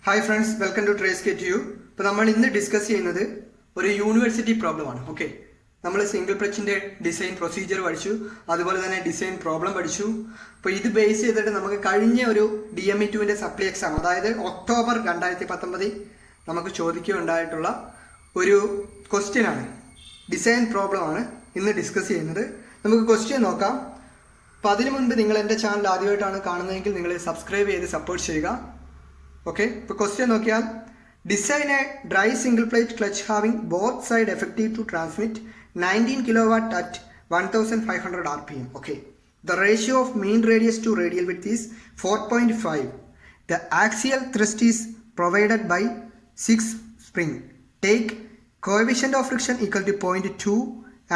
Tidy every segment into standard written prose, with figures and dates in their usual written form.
Hi friends, welcome to trace K T U. ഇപ്പോൾ നമ്മൾ ഇന്ന് ഡിസ്കസ് ചെയ്യുന്നത് ഒരു യൂണിവേഴ്സിറ്റി പ്രോബ്ലമാണ്. ഓക്കെ, നമ്മൾ സിംഗിൾ പ്ലച്ചിൻ്റെ ഡിസൈൻ പ്രൊസീജിയർ പഠിച്ചു, അതുപോലെ തന്നെ ഡിസൈൻ പ്രോബ്ലം പഠിച്ചു. അപ്പോൾ ഇത് ബേസ് ചെയ്തിട്ട് നമുക്ക് കഴിഞ്ഞ ഒരു DME2-ൻ്റെ സപ്ലി എക്സാം, അതായത് ഒക്ടോബർ 2019 നമുക്ക് ചോദിക്കുകയുണ്ടായിട്ടുള്ള ഒരു ക്വസ്റ്റ്യൻ ആണ്, ഡിസൈൻ പ്രോബ്ലമാണ് ഇന്ന് ഡിസ്കസ് ചെയ്യുന്നത്. നമുക്ക് ക്വസ്റ്റ്യൻ നോക്കാം. അപ്പോൾ അതിനു മുൻപ് നിങ്ങൾ എൻ്റെ ചാനൽ ആദ്യമായിട്ടാണ് കാണുന്നതെങ്കിൽ നിങ്ങൾ സബ്സ്ക്രൈബ് ചെയ്ത് സപ്പോർട്ട് ചെയ്യുക. ഓക്കെ, ഇപ്പോൾ ക്വസ്റ്റ്യൻ നോക്കിയാൽ, design a dry single plate clutch having both side effective to transmit 19 kW at 1500 RPM. Okay, the ratio of mean radius to radial width is 4.5. The axial thrust is provided by 6 spring. Take coefficient of friction equal to 0.2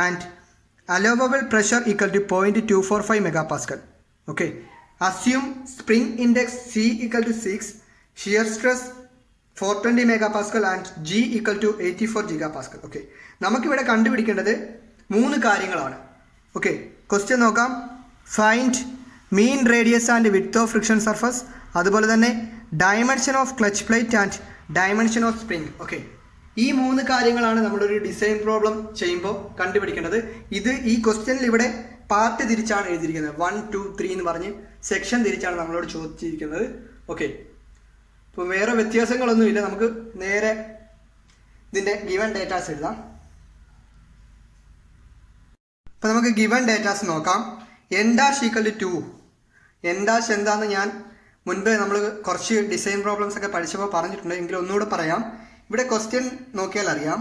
and allowable pressure equal to 0.245 megapascal. Okay, assume spring index C equal to 6, shear stress 420 megapascal and G equal to 84 gigapascal. Okay, നമുക്കിവിടെ കണ്ടുപിടിക്കേണ്ടത് 3 കാര്യങ്ങളാണ്. Okay, question നോക്കാം. Find mean radius and width of friction surface, അതുപോലെ തന്നെ dimension of clutch plate and dimension of spring. Okay, ഈ 3 കാര്യങ്ങളാണ് നമ്മളൊരു design problem ചെയ്യുമ്പോൾ കണ്ടുപിടിക്കേണ്ടത്. ഇത് ഈ ക്വസ്റ്റ്യനിൽ ഇവിടെ പാർട്ട് തിരിച്ചാണ് എഴുതിയിരിക്കുന്നത്. 1, 2, 3 എന്ന് പറഞ്ഞ് സെക്ഷൻ തിരിച്ചാണ് നമ്മളോട് ചോദിച്ചിരിക്കുന്നത്. ഓക്കെ, ഇപ്പോൾ വേറെ വ്യത്യാസങ്ങളൊന്നുമില്ല. നമുക്ക് നേരെ ഇതിൻ്റെ ഗിവൺ ഡേറ്റാസ് എഴുതാം. അപ്പോൾ നമുക്ക് ഗിവൺ ഡേറ്റാസ് നോക്കാം. n dash equal to 2. n dash എന്താണെന്ന് ഞാൻ മുൻപ് നമ്മൾ കുറച്ച് ഡിസൈൻ പ്രോബ്ലംസ് ഒക്കെ പഠിച്ചപ്പോൾ പറഞ്ഞിട്ടുണ്ട്, എങ്കിലും ഒന്നുകൂടെ പറയാം. ഇവിടെ ക്വസ്റ്റ്യൻ നോക്കിയാൽ അറിയാം,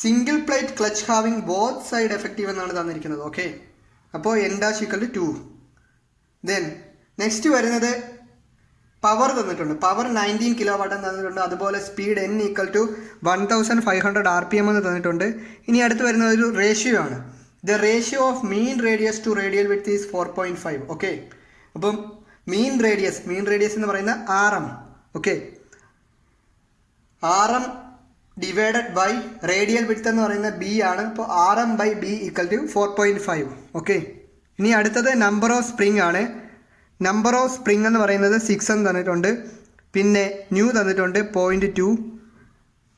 single plate clutch having both side effective എന്നാണ് തന്നിരിക്കുന്നത്. ഓക്കെ, അപ്പോൾ n dash equal to 2. Then next വരുന്നത് പവർ തന്നിട്ടുണ്ട്. പവർ 19 kW എന്ന് തന്നിട്ടുണ്ട്. അതുപോലെ speed n equal to 1500 RPM എന്ന് തന്നിട്ടുണ്ട്. ഇനി അടുത്ത് വരുന്നത് ഒരു റേഷ്യോ ആണ്. The ratio of mean radius to radial width is 4.5. Okay, അപ്പം മീൻ റേഡിയസ് എന്ന് പറയുന്ന RM. Okay, RM divided by radial width എന്ന് പറയുന്ന B ആണ്. അപ്പോൾ RM/B ഈക്വൽ ടു 4.5. ഓക്കെ, ഇനി അടുത്തത് നമ്പർ ഓഫ് സ്പ്രിംഗ് ആണ്. നമ്പർ ഓഫ് സ്പ്രിംഗ് എന്ന് പറയുന്നത് 6 എന്ന് തന്നിട്ടുണ്ട്. പിന്നെ ന്യൂ തന്നിട്ടുണ്ട് 0.2.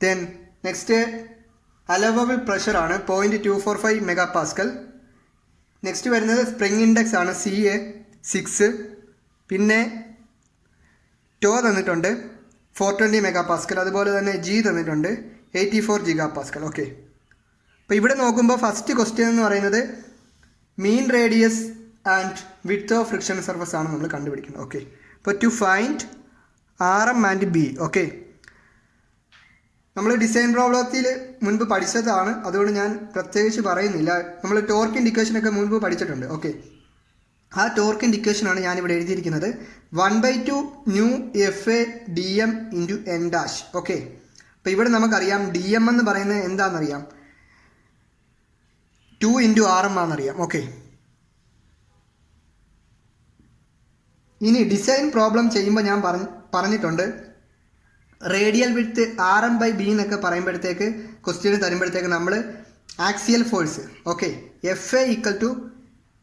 ദെൻ നെക്സ്റ്റ് അലവബിൾ പ്രഷർ ആണ് 0.245 മെഗാപാസ്കൽ. നെക്സ്റ്റ് വരുന്നത് സ്പ്രിംഗ് ഇൻഡെക്സ് ആണ് CA 6. പിന്നെ ടോ തന്നിട്ടുണ്ട് 420 മെഗാപാസ്കൽ. അതുപോലെ തന്നെ G തന്നിട്ടുണ്ട് 84 ജിഗാപാസ്കൽ. ഓക്കെ, അപ്പോൾ ഇവിടെ നോക്കുമ്പോൾ ഫസ്റ്റ് ക്വസ്റ്റ്യൻ എന്ന് പറയുന്നത് mean radius and width of friction surface ആണ് നമ്മൾ കണ്ടുപിടിക്കുന്നത്. ഓക്കെ, അപ്പോൾ to find RM and B. Okay, നമ്മൾ ഡിസൈൻ പ്രോബ്ലത്തിൽ മുൻപ് പഠിച്ചതാണ്, അതുകൊണ്ട് ഞാൻ പ്രത്യേകിച്ച് പറയുന്നില്ല. നമ്മൾ ടോർക്കിൻ്റെ ഇക്വേഷനൊക്കെ മുൻപ് പഠിച്ചിട്ടുണ്ട്. ഓക്കെ, ആ ടോർക്കിൻ്റെ ഇക്വേഷനാണ് ഞാനിവിടെ എഴുതിയിരിക്കുന്നത്. 1/2 new FA DM into n dash. Okay, അപ്പോൾ ഇവിടെ നമുക്കറിയാം DM എന്ന് പറയുന്നത് എന്താണെന്നറിയാം, 2 ഇൻറ്റു RM ആണെന്നറിയാം. ഓക്കെ, ഇനി ഡിസൈൻ പ്രോബ്ലം ചെയ്യുമ്പോൾ ഞാൻ പറഞ്ഞിട്ടുണ്ട്, റേഡിയൽ വിഡ്ത്ത് RM/B എന്നൊക്കെ പറയുമ്പോഴത്തേക്ക് ക്വസ്റ്റ്യൻ തരുമ്പോഴത്തേക്ക് നമ്മൾ axial force FA equal to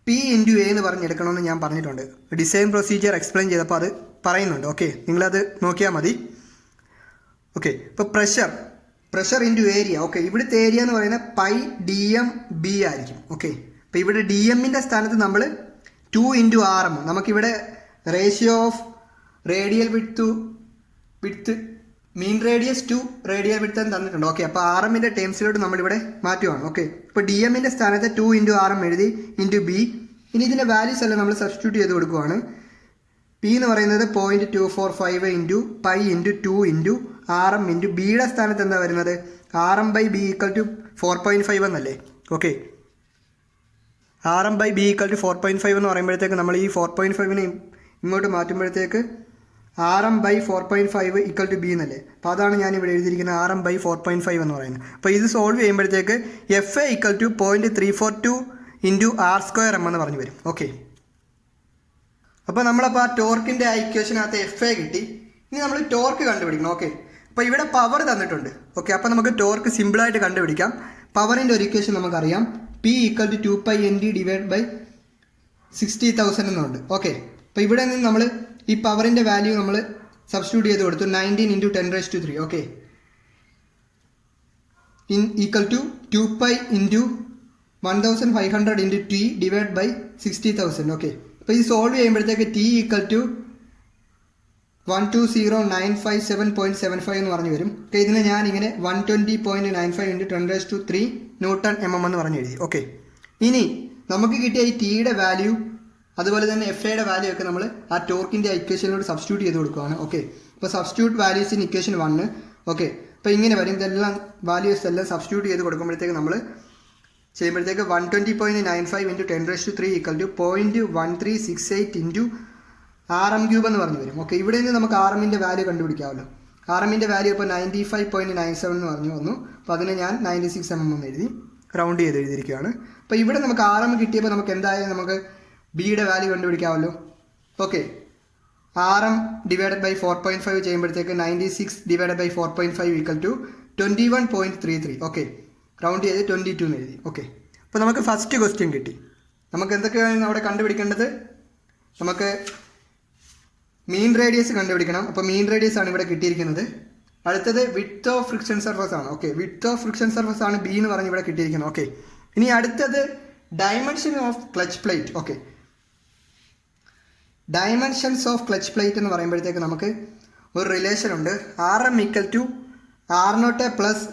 P into A എന്ന് പറഞ്ഞെടുക്കണമെന്ന് ഞാൻ പറഞ്ഞിട്ടുണ്ട്. ഡിസൈൻ പ്രൊസീജിയർ എക്സ്പ്ലെയിൻ ചെയ്തപ്പോൾ അത് പറയുന്നുണ്ട്. ഓക്കെ, നിങ്ങളത് നോക്കിയാൽ മതി. ഓക്കെ, ഇപ്പോൾ പ്രഷർ ഇൻറ്റു ഏരിയ. ഓക്കെ, ഇവിടുത്തെ ഏരിയ എന്ന് പറയുന്നത് πdmB ആയിരിക്കും. ഓക്കെ, അപ്പോൾ ഇവിടെ DMൻ്റെ സ്ഥാനത്ത് നമ്മൾ 2 ഇൻറ്റു RM. നമുക്കിവിടെ ratio of radial width mean radius to radial width എന്ന് തന്നിട്ടുണ്ട്. ഓക്കെ, അപ്പോൾ RMൻ്റെ ടേംസിലോട്ട് നമ്മളിവിടെ മാറ്റുവാണ്. ഓക്കെ, ഇപ്പോൾ DMൻ്റെ സ്ഥാനത്ത് 2 ഇൻറ്റു RM എഴുതി ഇൻറ്റു B. ഇനി ഇതിൻ്റെ വാല്യൂസ് എല്ലാം നമ്മൾ സബ്സ്റ്റിറ്റ്യൂട്ട് ചെയ്ത് കൊടുക്കുവാണ്. P എന്ന് പറയുന്നത് 0.245 into π into 2 into RM into Bയുടെ സ്ഥാനത്ത് എന്താ വരുന്നത്, RM/B ഈക്വൽ ടു 4.5 എന്നല്ലേ. ഓക്കെ, RM/B ഈക്വൽ ടു 4.5 എന്ന് പറയുമ്പോഴത്തേക്ക് നമ്മൾ ഈ 4.5നെ ഇങ്ങോട്ട് മാറ്റുമ്പോഴത്തേക്ക് RM/4.5 ഈക്വൽ ടു B എന്നല്ലേ. അപ്പോൾ അതാണ് ഞാനിവിടെ എഴുതിയിരിക്കുന്നത്, RM/4.5 എന്ന് പറയുന്നത്. അപ്പോൾ ഇത് സോൾവ് ചെയ്യുമ്പോഴത്തേക്ക് FA equal to 0.342 into R² എന്ന് പറഞ്ഞു വരും. ഓക്കെ, അപ്പോൾ നമ്മളപ്പോൾ ആ ടോർക്കിൻ്റെ ആ ഇക്വേഷനകത്ത് FA കിട്ടി. ഇനി നമ്മൾ ടോർക്ക് കണ്ടുപിടിക്കണം. ഓക്കെ, അപ്പോൾ ഇവിടെ പവർ തന്നിട്ടുണ്ട്. ഓക്കെ, അപ്പോൾ നമുക്ക് ടോർക്ക് സിമ്പിളായിട്ട് കണ്ടുപിടിക്കാം. പവറിൻ്റെ ഒരു ഇക്വേഷൻ നമുക്കറിയാം, P equal to 2π/ND divide by 60,000 എന്നുണ്ട്. ഓക്കെ, അപ്പോൾ ഇവിടെ നിന്ന് നമ്മൾ ഈ പവറിൻ്റെ വാല്യൂ നമ്മൾ സബ്സ്റ്റിറ്റ്യൂട്ട് ചെയ്ത് കൊടുത്തു 19 × 10⁻³ okay equal to 2π × 1500 × t divide by 60,000 okay. അപ്പോൾ ഇത് സോൾവ് ചെയ്യുമ്പോഴത്തേക്ക് t ഈക്വൽ ടു 120,957.75 എന്ന് പറഞ്ഞു വരും. ഓക്കെ, ഇതിനെ ഞാൻ ഇങ്ങനെ 120.95 × 10⁻³ ന്യൂട്ടൺ എന്ന് പറഞ്ഞു എഴുതി. ഓക്കെ, ഇനി നമുക്ക് കിട്ടിയ ഈ ടിയുടെ വാല്യൂ അതുപോലെ തന്നെ എഫ് ഐയുടെ വാല്യൂ ഒക്കെ നമ്മൾ ആ ടോർക്കിൻ്റെ ഇക്വേഷനിലോട് സബ്സ്റ്റിറ്റ്യൂട്ട് ചെയ്ത് കൊടുക്കുകയാണ്. ഓക്കെ, അപ്പോൾ substitute values in equation 1. Okay, അപ്പോൾ ഇങ്ങനെ വരും. ഇതെല്ലാം വാല്യൂസ് എല്ലാം സബ്സ്റ്റിറ്റ്യൂട്ട് ചെയ്ത് കൊടുക്കുമ്പോഴത്തേക്ക് നമ്മൾ ചെയ്യുമ്പോഴത്തേക്ക് 120.95 × 10⁻³ ഈക്വൽ ടു 0.1368 × RM³ എന്ന് പറഞ്ഞു വരും. ഓക്കെ, ഇവിടെ നിന്ന് നമുക്ക് RMൻ്റെ വാല്യൂ കണ്ടുപിടിക്കാമല്ലോ. RMൻ്റെ വാല്യൂ ഇപ്പോൾ 95.97 എന്ന് പറഞ്ഞു വന്നു. അപ്പോൾ അതിനെ ഞാൻ 96 എന്ന് എഴുതി റൗണ്ട് ചെയ്ത് എഴുതിയിരിക്കുകയാണ്. അപ്പോൾ ഇവിടെ നമുക്ക് RM കിട്ടിയപ്പോൾ നമുക്ക് എന്തായാലും നമുക്ക് ബിയുടെ വാല്യൂ കണ്ടുപിടിക്കാമല്ലോ. ഓക്കെ, RM ഡിവൈഡഡ് ബൈ 4.5 ചെയ്യുമ്പോഴത്തേക്ക് 96 divided by 4.5 equal to 21.33. Okay, round ചെയ്ത് 22 എന്ന് എഴുതി. ഓക്കെ, അപ്പോൾ നമുക്ക് ഫസ്റ്റ് ക്വസ്റ്റ്യൻ കിട്ടി. നമുക്ക് എന്തൊക്കെയാണ് അവിടെ കണ്ടുപിടിക്കേണ്ടത്? നമുക്ക് മീൻ റേഡിയസ് കണ്ടുപിടിക്കണം. അപ്പോൾ മീൻ റേഡിയസ് ആണ് ഇവിടെ കിട്ടിയിരിക്കുന്നത്. അടുത്തത് വിഡ്ത്ത് ഓഫ് ഫ്രിക്ഷൻ സർഫസ് ആണ്. Okay, width of friction surface ആണ് ബി എന്ന് പറഞ്ഞ് ഇവിടെ കിട്ടിയിരിക്കുന്നത്. ഓക്കെ, ഇനി അടുത്തത് dimension of clutch plate. Okay, dimensions of clutch plate എന്ന് പറയുമ്പോഴത്തേക്ക് നമുക്ക് ഒരു റിലേഷൻ ഉണ്ട്. RM equal to R0 plus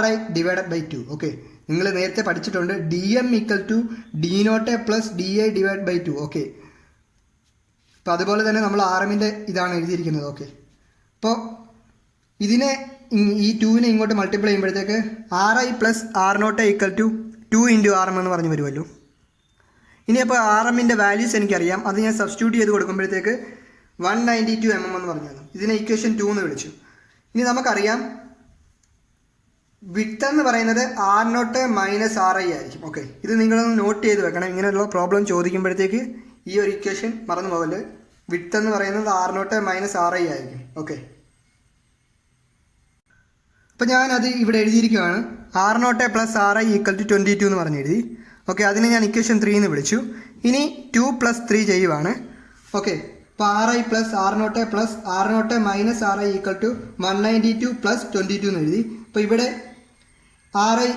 RI divided by 2. Okay, നിങ്ങൾ നേരത്തെ പഠിച്ചിട്ടുണ്ട് DM equal to D0 plus DI divide by 2. Okay, അപ്പോൾ അതുപോലെ തന്നെ നമ്മൾ RMൻ്റെ ഇതാണ് എഴുതിയിരിക്കുന്നത്. ഓക്കെ, അപ്പോൾ ഇതിനെ ഈ 2നെ ഇങ്ങോട്ട് മൾട്ടിപ്ലൈ ചെയ്യുമ്പോഴത്തേക്ക് RI plus R0 equal to 2 × RM എന്ന് പറഞ്ഞു വരുമല്ലോ. ഇനി അപ്പോൾ RMൻ്റെ വാല്യൂസ് എനിക്കറിയാം. അത് ഞാൻ സബ്സ്റ്റിറ്റ്യൂട്ട് ചെയ്ത് കൊടുക്കുമ്പോഴത്തേക്ക് 192 എന്ന് പറഞ്ഞു തന്നു. ഇതിനെ ഇക്വേഷൻ 2 എന്ന് വിളിച്ചു. ഇനി നമുക്കറിയാം വിഡ്ത്ത് എന്ന് പറയുന്നത് R0 മൈനസ് RI ആയിരിക്കും. ഓക്കെ, ഇത് നിങ്ങളൊന്ന് നോട്ട് ചെയ്ത് വെക്കണം. ഇങ്ങനെയുള്ള പ്രോബ്ലം ചോദിക്കുമ്പോഴത്തേക്ക് ഈ ഒരു ഇക്വേഷൻ മറന്നു പോകല്. വിഡ്ത്ത് എന്ന് പറയുന്നത് R0 മൈനസ് RI ആയിരിക്കും. ഓക്കെ, അപ്പോൾ ഞാനത് ഇവിടെ എഴുതിയിരിക്കുകയാണ്. R0 plus RI equal to 22 എന്ന് പറഞ്ഞ് എഴുതി. ഓക്കെ, അതിനെ ഞാൻ ഇക്വേഷൻ 3 എന്ന് വിളിച്ചു. ഇനി 2 + 3 ചെയ്യുവാണ്. ഓക്കെ, അപ്പോൾ RI plus R0 plus R0 minus RI equal to 192 + 22 എന്ന് എഴുതി. അപ്പോൾ ഇവിടെ RI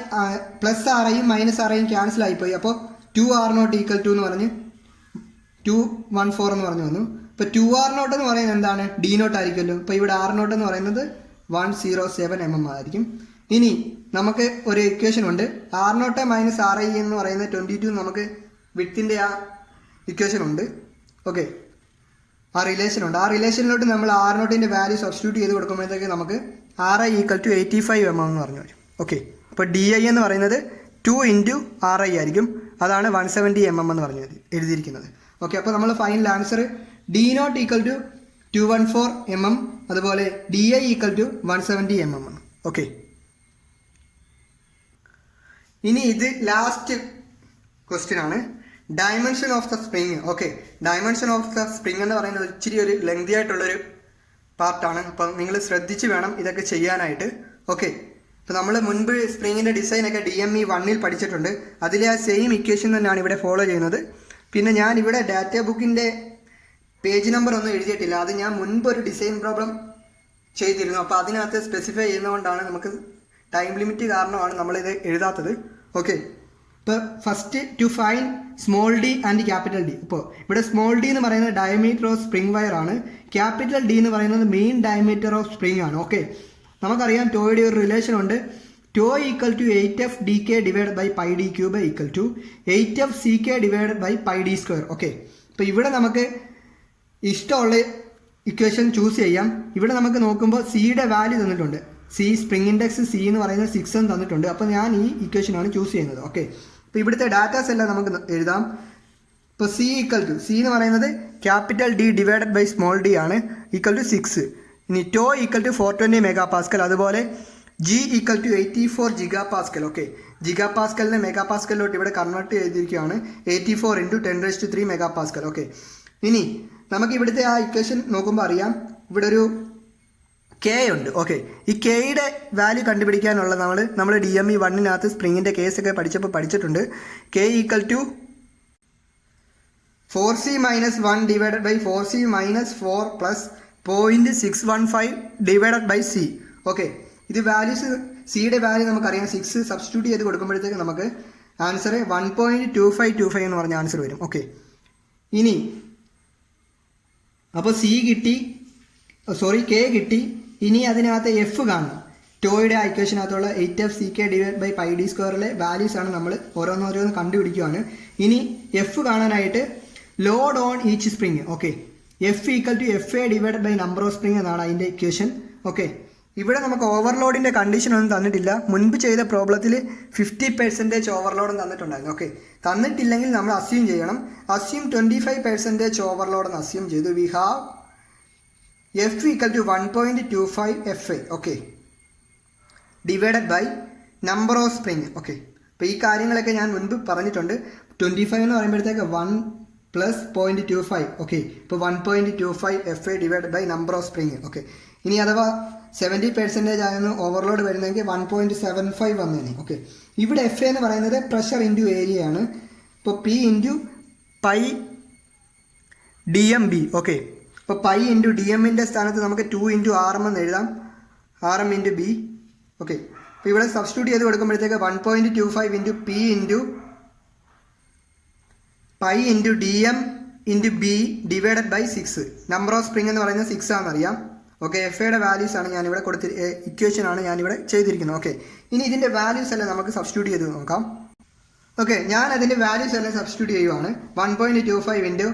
പ്ലസ് RIയും മൈനസ് RIയും ക്യാൻസൽ ആയിപ്പോയി. അപ്പോൾ 2R0 ഈക്വൽ ടു എന്ന് പറഞ്ഞ് 214 എന്ന് പറഞ്ഞു വന്നു. ഇപ്പോൾ 2R0 എന്ന് പറയുന്നത് എന്താണ്? D0 ആയിരിക്കുമല്ലോ. അപ്പോൾ ഇവിടെ R0 എന്ന് പറയുന്നത് 107 ആയിരിക്കും. ഇനി നമുക്ക് ഒരു ഇക്വേഷൻ ഉണ്ട്. R0 മൈനസ് RI എന്ന് പറയുന്നത് 22 നമുക്ക് വിഡ്ത്തിൻ്റെ ആ ഇക്വേഷൻ ഉണ്ട്. ഓക്കെ, ആ റിലേഷൻ ഉണ്ട്. ആ റിലേഷനിലോട്ട് നമ്മൾ R0ൻ്റെ വാല്യൂ സബ്സ്റ്റിറ്റ്യൂട്ട് ചെയ്ത് കൊടുക്കുമ്പോഴത്തേക്ക് നമുക്ക് RI ഈക്വൽ ടു 85 എന്ന് പറഞ്ഞു വരും. ഓക്കെ, അപ്പോൾ DI എന്ന് പറയുന്നത് 2 × RI ആയിരിക്കും. അതാണ് 170 എന്ന് പറഞ്ഞു എഴുതിയിരിക്കുന്നത്. ഓക്കെ, അപ്പോൾ നമ്മൾ final answer D0 equal to 214 അതുപോലെ DI ഈക്വൽ ടു 170 ആണ്. ഓക്കെ, ഇനി ഇത് ലാസ്റ്റ് ക്വസ്റ്റ്യൻ ആണ്. Dimension of the spring. Okay, dimension of the spring എന്ന് പറയുന്നത് ഇച്ചിരി ഒരു ലെങ്തി ആയിട്ടുള്ളൊരു പാർട്ടാണ്. അപ്പം നിങ്ങൾ ശ്രദ്ധിച്ച് വേണം ഇതൊക്കെ ചെയ്യാനായിട്ട്. ഓക്കെ, അപ്പോൾ നമ്മൾ മുൻപ് സ്പ്രിങ്ങിൻ്റെ ഡിസൈനൊക്കെ DME 1 പഠിച്ചിട്ടുണ്ട്. അതിലെ ആ സെയിം ഇക്വേഷൻ തന്നെയാണ് ഇവിടെ ഫോളോ ചെയ്യുന്നത്. പിന്നെ ഞാൻ ഇവിടെ ഡാറ്റ ബുക്കിൻ്റെ പേജ് നമ്പർ ഒന്നും എഴുതിയിട്ടില്ല. അത് ഞാൻ മുൻപ് ഒരു ഡിസൈൻ പ്രോബ്ലം ചെയ്തിരുന്നു. അപ്പോൾ അതിനകത്ത് സ്പെസിഫൈ ചെയ്യുന്നതുകൊണ്ടാണ് നമുക്ക് ടൈം ലിമിറ്റ് കാരണമാണ് നമ്മളിത് എഴുതാത്തത്. ഓക്കെ, ഇപ്പോൾ first to find small d and capital D. ഇപ്പോൾ ഇവിടെ സ്മോൾ d എന്ന് പറയുന്നത് ഡയമീറ്റർ ഓഫ് സ്പ്രിംഗ് വയർ ആണ്. ക്യാപിറ്റൽ D എന്ന് പറയുന്നത് മെയിൻ ഡയമീറ്റർ ഓഫ് സ്പ്രിംഗ് ആണ്. ഓക്കെ, നമുക്കറിയാം ടോയുടെ ഒരു റിലേഷൻ ഉണ്ട്. Tau equal to 8F DK divide by πd³ equal to 8F CK divide by πd². Okay, അപ്പോൾ ഇവിടെ നമുക്ക് ഇഷ്ടമുള്ള ഇക്വേഷൻ ചൂസ് ചെയ്യാം. ഇവിടെ നമുക്ക് നോക്കുമ്പോൾ സിയുടെ വാല്യൂ തന്നിട്ടുണ്ട്. സ്പ്രിംഗ് ഇൻഡെക്സ് C എന്ന് പറയുന്നത് 6 എന്ന് തന്നിട്ടുണ്ട്. അപ്പോൾ ഞാൻ ഈ ഇക്വേഷനാണ് ചൂസ് ചെയ്യുന്നത്. ഓക്കെ, അപ്പോൾ ഇവിടുത്തെ ഡാറ്റാസ് എല്ലാം നമുക്ക് എഴുതാം. ഇപ്പോൾ C എന്ന് പറയുന്നത് capital D divided by small d ആണ്, ഈക്വൽ ടു 6. ഇനി ടോ ഈക്വൽ ടു 420 MPa. അതുപോലെ G equal to 84 GPa. Okay, GPaനെ മെഗാപാസ്കലിലോട്ട് ഇവിടെ കൺവേർട്ട് ചെയ്തിരിക്കുകയാണ്. 84 × 10⁻³ MPa. ഓക്കെ, ഇനി നമുക്ക് ഇവിടുത്തെ ആ ഇക്വേഷൻ നോക്കുമ്പോൾ അറിയാം ഇവിടെ ഒരു K ഉണ്ട്. ഓക്കെ, ഈ Kയുടെ വാല്യൂ കണ്ടുപിടിക്കാനുള്ള നമ്മൾ DME 1 സ്പ്രിങ്ങിൻ്റെ കേസൊക്കെ പഠിച്ചിട്ടുണ്ട്. K equal to 4C - 1 divided by 4C - 4 plus 0.615 divided by C. Okay, ഇത് വാല്യൂസ് സിയുടെ വാല്യൂ നമുക്കറിയാം 6 സബ്സ്റ്റിറ്റ്യൂട്ട് ചെയ്ത് കൊടുക്കുമ്പോഴത്തേക്ക് നമുക്ക് ആൻസർ 1.2525 എന്ന് പറഞ്ഞ ആൻസർ വരും. ഓക്കെ, ഇനി അപ്പോൾ സി കിട്ടി, കെ കിട്ടി. ഇനി അതിനകത്ത് എഫ് കാണണം. ടോയുടെ ഇക്വേഷനകത്തുള്ള 8f(ck) divide by pi d സ്ക്വയറിലെ വാല്യൂസ് ആണ് നമ്മൾ ഓരോന്നോരോന്ന് കണ്ടുപിടിക്കുകയാണ്. ഇനി എഫ് കാണാനായിട്ട് load on each spring. Okay, F equal to F A divide by number of spring എന്നാണ് അതിൻ്റെ ഇക്വേഷൻ. ഓക്കെ, ഇവിടെ നമുക്ക് ഓവർലോഡിൻ്റെ കണ്ടീഷൻ ഒന്നും തന്നിട്ടില്ല. മുൻപ് ചെയ്ത പ്രോബ്ലത്തിൽ 50% ഓവർലോഡും തന്നിട്ടുണ്ടായിരുന്നു. ഓക്കെ, തന്നിട്ടില്ലെങ്കിൽ നമ്മൾ അസ്യൂം ചെയ്യണം. അസ്യൂം 25% ഓവർലോഡ് എന്ന് അസ്യൂം ചെയ്തു. We have F equal to 1.25 F A. Okay, divided by number of spring. Okay, അപ്പോൾ ഈ കാര്യങ്ങളൊക്കെ ഞാൻ മുൻപ് പറഞ്ഞിട്ടുണ്ട്. 25 എന്ന് പറയുമ്പോഴത്തേക്ക് 1 പ്ലസ് 0.25. ഓക്കെ, ഇപ്പോൾ 1.25 F A divide by number of spring. Okay, ഇനി അഥവാ 70% ആയിരുന്നു ഓവർലോഡ് വരുന്നതെങ്കിൽ 1.75 വന്നേനെ. ഓക്കെ, ഇവിടെ എഫ് എ എന്ന് പറയുന്നത് പ്രഷർ ഇൻറ്റു ഏരിയ ആണ്. ഇപ്പോൾ P into pi D M B. Okay, ഇപ്പോൾ പൈ ഇൻറ്റു ഡി എമ്മിൻ്റെ സ്ഥാനത്ത് നമുക്ക് 2 ഇൻറ്റു ആർ എം എന്ന് എഴുതാം. R M into B. Okay, അപ്പോൾ ഇവിടെ സബ്സ്റ്റിറ്റ്യൂട്ട് ചെയ്ത് കൊടുക്കുമ്പോഴത്തേക്ക് 1.25 into P into pi into D M into B divided by 6. Number of spring എന്ന് പറയുന്നത് 6 ആണെന്നറിയാം. ഓക്കെ, എഫ് എയുടെ വാല്യൂസ് ആണ് ഞാനിവിടെ ഇക്വേഷൻ ആണ് ഞാനിവിടെ ചെയ്തിരിക്കുന്നത്. ഓക്കെ, ഇനി ഇതിൻ്റെ വാല്യൂസ് എല്ലാം നമുക്ക് സബ്സ്റ്റിറ്റ്യൂട്ട് ചെയ്ത് നോക്കാം. ഓക്കെ, ഞാൻ അതിൻ്റെ വാല്യൂസ് എല്ലാം സബ്സ്റ്റിറ്റ്യൂട്ട് ചെയ്യുവാണ്. 1.25 ഇൻറ്റു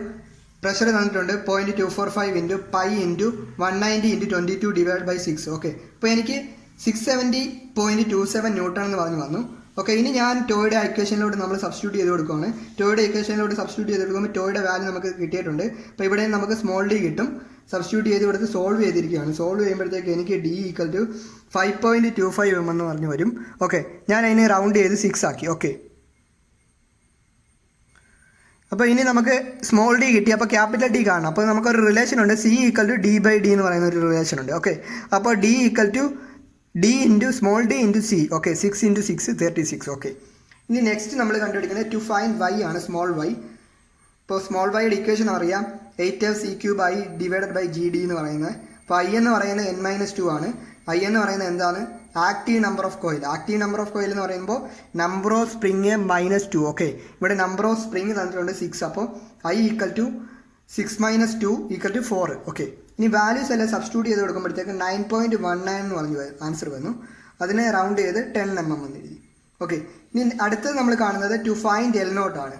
പ്രഷർ തന്നിട്ടുണ്ട് 0.245 into pi into 190 into 22 divide by 6. Okay, ഇപ്പോൾ എനിക്ക് 670.27 ന്യൂട്ടൺ എന്ന് പറഞ്ഞു വന്നു. ഓക്കെ, ഇനി ഞാൻ ടോയുടെ ഇക്വേഷനിലോട്ട് നമ്മൾ സബ്സ്റ്റിറ്റ്യൂട്ട് ചെയ്ത് കൊടുക്കുകയാണ്. ടോയുടെ ഇക്വേഷനിലോട്ട് സബ്സ്റ്റിറ്റ്യൂട്ട് ചെയ്ത് കൊടുക്കുമ്പോൾ ടോയുടെ വാല്യൂ നമുക്ക് കിട്ടിയിട്ടുണ്ട്. അപ്പോൾ ഇവിടെ നമുക്ക് സ്മോൾ ഡി കിട്ടും. സബ്സ്റ്റിറ്റ്യൂട്ട് ചെയ്ത് കൊടുത്ത് സോൾവ് ചെയ്തിരിക്കുകയാണ്. സോൾവ് ചെയ്യുമ്പോഴത്തേക്ക് എനിക്ക് ഡി ഈക്വൽ ടു 5.25 എം എന്ന് പറഞ്ഞു വരും. ഓക്കെ, ഞാൻ അതിനെ റൗണ്ട് ചെയ്ത് 6 ആക്കി. ഓക്കെ, അപ്പോൾ ഇനി നമുക്ക് സ്മോൾ ഡി കിട്ടി. അപ്പോൾ ക്യാപിറ്റൽ ഡി കാണണം. അപ്പോൾ നമുക്കൊരു റിലേഷൻ ഉണ്ട്, C equal to D by D എന്ന് പറയുന്ന ഒരു റിലേഷൻ ഉണ്ട്. ഓക്കെ, അപ്പോൾ D equal to D into small D into C. Okay, 6 into 6 36. Okay, ഇനി നെക്സ്റ്റ് നമ്മൾ കണ്ടുപിടിക്കുന്നത് ടു ഫൈൻഡ് വൈ ആണ്, സ്മോൾ വൈ. ഇപ്പോൾ സ്മോൾ വൈയുടെ ഇക്വേഷൻ അറിയാം, 8f(c)³ i divided by G D എന്ന് പറയുന്നത്. അപ്പോൾ ഐ എന്ന് പറയുന്നത് n-2 ആണ്. ഐ എന്ന് പറയുന്നത് എന്താണ്? Active number of coil. Active number of coil എന്ന് പറയുമ്പോൾ നമ്പർ ഓഫ് സ്പ്രിങ് -2. ഓക്കെ, ഇവിടെ നമ്പർ ഓഫ് സ്പ്രിങ് തന്നിട്ടുണ്ട് 6. അപ്പോൾ I equal to 6 - 2 equal to 4. Okay, ഇനി വാല്യൂസ് എല്ലാം സബ്സ്റ്റിറ്റ്യൂട്ട് ചെയ്ത് കൊടുക്കുമ്പോഴത്തേക്ക് 9.19 എന്ന് പറഞ്ഞു ആൻസർ വന്നു. അതിനെ റൗണ്ട് ചെയ്ത് 10 mm എന്ന് എഴുതി. ഓക്കെ, ഇനി അടുത്തത് നമ്മൾ കാണുന്നത് ടു ഫൈൻഡ് എൽ നോട്ട് ആണ്.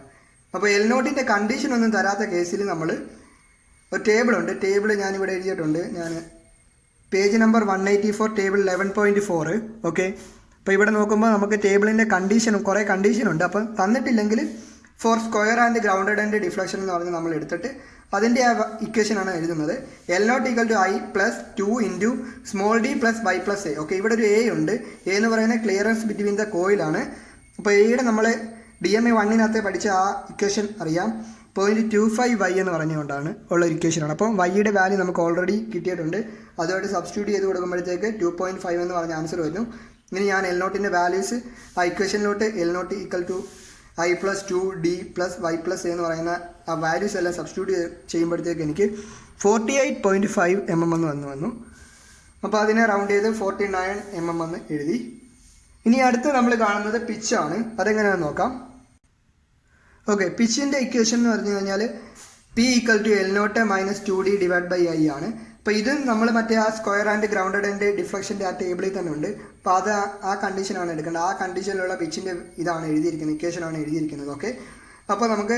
അപ്പോൾ എൽ നോട്ടിൻ്റെ കണ്ടീഷൻ ഒന്നും തരാത്ത കേസിൽ നമ്മൾ ഒരു ടേബിളുണ്ട്. ടേബിൾ ഞാനിവിടെ എഴുതിയിട്ടുണ്ട്. ഞാൻ പേജ് നമ്പർ 184 ടേബിൾ 11.4. ഓക്കെ, അപ്പോൾ ഇവിടെ നോക്കുമ്പോൾ നമുക്ക് ടേബിളിൻ്റെ കണ്ടീഷനും കുറേ കണ്ടീഷനുണ്ട്. അപ്പം തന്നിട്ടില്ലെങ്കിൽ four square and grounded and deflection എന്ന് പറഞ്ഞ് നമ്മൾ എടുത്തിട്ട് അതിൻ്റെ ആ ഇക്വേഷനാണ് എഴുതുന്നത്. L nought equal to I plus 2 into small d plus y plus A. Okay, ഇവിടെ ഒരു എ ഉണ്ട്. എ എന്ന് പറയുന്നത് ക്ലിയറൻസ് ബിറ്റ്വീൻ ദ കോയിലാണ്. അപ്പോൾ എയുടെ നമ്മൾ DMA 1-നകത്ത് പഠിച്ച ആ ഇക്വേഷൻ അറിയാം, 0.25y എന്ന് പറഞ്ഞുകൊണ്ടാണ് ഉള്ള ഇക്വേഷനാണ്. അപ്പോൾ വൈയുടെ വാല്യൂ നമുക്ക് ഓൾറെഡി കിട്ടിയിട്ടുണ്ട്. അതുമായിട്ട് സബ്സ്റ്റിറ്റ്യൂട്ട് ചെയ്ത് കൊടുക്കുമ്പോഴത്തേക്ക് 2.5 എന്ന് പറഞ്ഞ ആൻസർ വരും. ഇനി ഞാൻ എൽ നോട്ടിൻ്റെ വാല്യൂസ് ആ ഇക്വേഷനിലോട്ട് L nought equal to I plus 2D plus Y plus എന്ന് പറയുന്ന ആ വാല്യൂസ് എല്ലാം സബ്സ്റ്റിറ്റ്യൂട്ട് ചെയ്യുമ്പോഴത്തേക്ക് എനിക്ക് 48.5 mm എന്ന് വന്നു. അപ്പോൾ അതിനെ റൗണ്ട് ചെയ്ത് 49 mm എന്ന് എഴുതി. ഇനി അടുത്ത് നമ്മൾ കാണുന്നത് പിച്ചാണ്. അതെങ്ങനെയാണെന്ന് നോക്കാം. ഓക്കെ, പിച്ചിൻ്റെ ഇക്വേഷൻ എന്ന് പറഞ്ഞു കഴിഞ്ഞാൽ P equal to L not minus 2D divide by I ആണ്. അപ്പോൾ ഇത് നമ്മൾ മറ്റേ ആ സ്ക്വയർ ആൻഡ് ഗ്രൗണ്ടഡ് ആൻഡ് ഡിഫ്ലക്ഷൻ്റെ ആ ടേബിളിൽ തന്നെ ഉണ്ട്. അപ്പോൾ അത് ആ കണ്ടീഷനാണ് എടുക്കേണ്ടത്. ആ കണ്ടീഷനിലുള്ള പിച്ചിൻ്റെ ഇതാണ് എഴുതിയിരിക്കുന്നത്, ഇക്വേഷനാണ് എഴുതിയിരിക്കുന്നത്. ഓക്കെ, അപ്പോൾ നമുക്ക്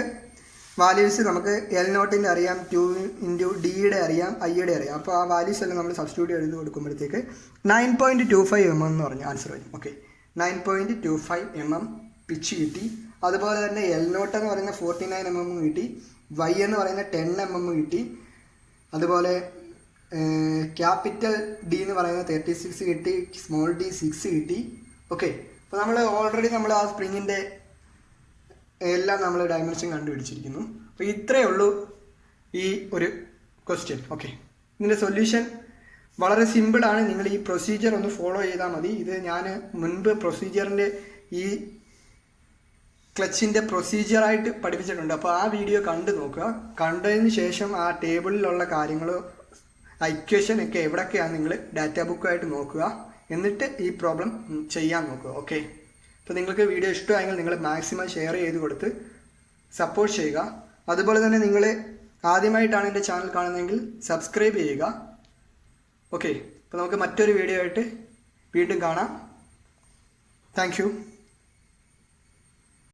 വാല്യൂസ് നമുക്ക് എൽ നോട്ടിൻ്റെ അറിയാം, 2 ഇൻറ്റു ഡിയുടെ അറിയാം, ഐയുടെ അറിയാം. അപ്പോൾ ആ വാല്യൂസ് എല്ലാം നമ്മൾ സബ്സ്റ്റിറ്റ്യൂട്ട് ചെയ്ത് കൊടുക്കുമ്പോഴത്തേക്ക് 9.25 mm എന്ന് പറഞ്ഞ ആൻസർ വരും. ഓക്കെ, 9.25 mm പിച്ച് കിട്ടി. അതുപോലെ തന്നെ എൽ നോട്ട് എന്ന് പറയുന്ന 49 mm കിട്ടി, വൈ എന്ന് പറയുന്ന 10 mm കിട്ടി. അതുപോലെ ക്യാപിറ്റൽ ഡി എന്ന് പറയുന്ന 36 കിട്ടി, സ്മോൾ ഡി 6 കിട്ടി. ഓക്കെ, അപ്പോൾ നമ്മൾ ഓൾറെഡി നമ്മൾ ആ സ്പ്രിങ്ങിൻ്റെ എല്ലാം നമ്മൾ ഡയമെൻഷൻ കണ്ടുപിടിച്ചിരിക്കുന്നു. അപ്പോൾ ഇത്രയേ ഉള്ളൂ ഈ ഒരു ക്വസ്റ്റ്യൻ. ഓക്കെ, ഇതിൻ്റെ സൊല്യൂഷൻ വളരെ സിമ്പിളാണ്. നിങ്ങൾ ഈ പ്രൊസീജിയർ ഒന്ന് ഫോളോ ചെയ്താൽ മതി. ഇത് ഞാൻ മുൻപ് പ്രൊസീജിയറിൻ്റെ ഈ ക്ലച്ചിൻ്റെ പ്രൊസീജിയറായിട്ട് പഠിപ്പിച്ചിട്ടുണ്ട്. അപ്പോൾ ആ വീഡിയോ കണ്ടു നോക്കുക. കണ്ടതിന് ശേഷം ആ ടേബിളിലുള്ള കാര്യങ്ങൾ ആ ഇക്വേഷൻ ഒക്കെ എവിടെയൊക്കെയാണ് നിങ്ങൾ ഡാറ്റ ബുക്കായിട്ട് നോക്കുക, എന്നിട്ട് ഈ പ്രോബ്ലം ചെയ്യാൻ നോക്കുക. ഓക്കെ, അപ്പോൾ നിങ്ങൾക്ക് വീഡിയോ ഇഷ്ടമായെങ്കിൽ നിങ്ങൾ മാക്സിമം ഷെയർ ചെയ്ത് കൊടുത്ത് സപ്പോർട്ട് ചെയ്യുക. അതുപോലെ തന്നെ നിങ്ങൾ ആദ്യമായിട്ടാണ് എൻ്റെ ചാനൽ കാണുന്നതെങ്കിൽ സബ്സ്ക്രൈബ് ചെയ്യുക. ഓക്കെ, അപ്പോൾ നമുക്ക് മറ്റൊരു വീഡിയോ ആയിട്ട് വീണ്ടും കാണാം. Thank you.